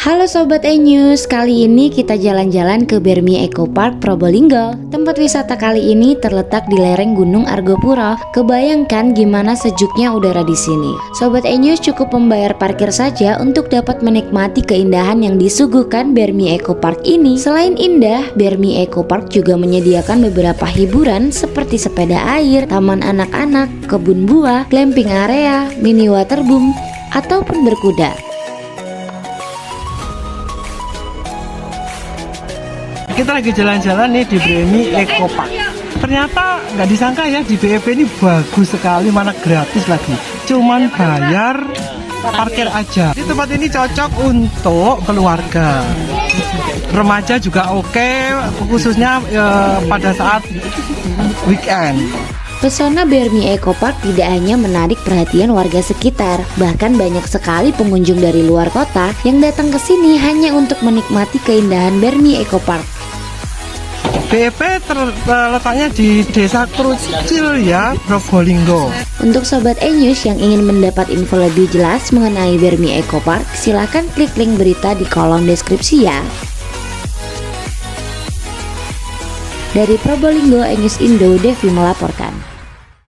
Halo Sobat E-News, kali ini kita jalan-jalan ke Bermi Eco Park Probolinggo. Tempat wisata kali ini terletak di lereng Gunung Argopuro. Kebayangkan gimana sejuknya udara di sini. Sobat E-News cukup membayar parkir saja untuk dapat menikmati keindahan yang disuguhkan Bermi Eco Park ini. Selain indah, Bermi Eco Park juga menyediakan beberapa hiburan seperti sepeda air, taman anak-anak, kebun buah, glamping area, mini waterboom, ataupun berkuda. Kita lagi jalan-jalan nih di Bermi Eco Park. Ternyata nggak disangka ya, di BEP ini bagus sekali, mana gratis lagi. Cuman bayar parkir aja. Di tempat ini cocok untuk keluarga. Remaja juga oke, khususnya pada saat weekend. Pesona Bermi Eco Park tidak hanya menarik perhatian warga sekitar, bahkan banyak sekali pengunjung dari luar kota yang datang ke sini hanya untuk menikmati keindahan Bermi Eco Park. BEP terletaknya di Desa Krucil ya, Probolinggo. Untuk Sobat E-News yang ingin mendapat info lebih jelas mengenai Bermi Eco Park, silahkan klik link berita di kolom deskripsi ya. Dari Probolinggo, E-News Indo, Devi melaporkan.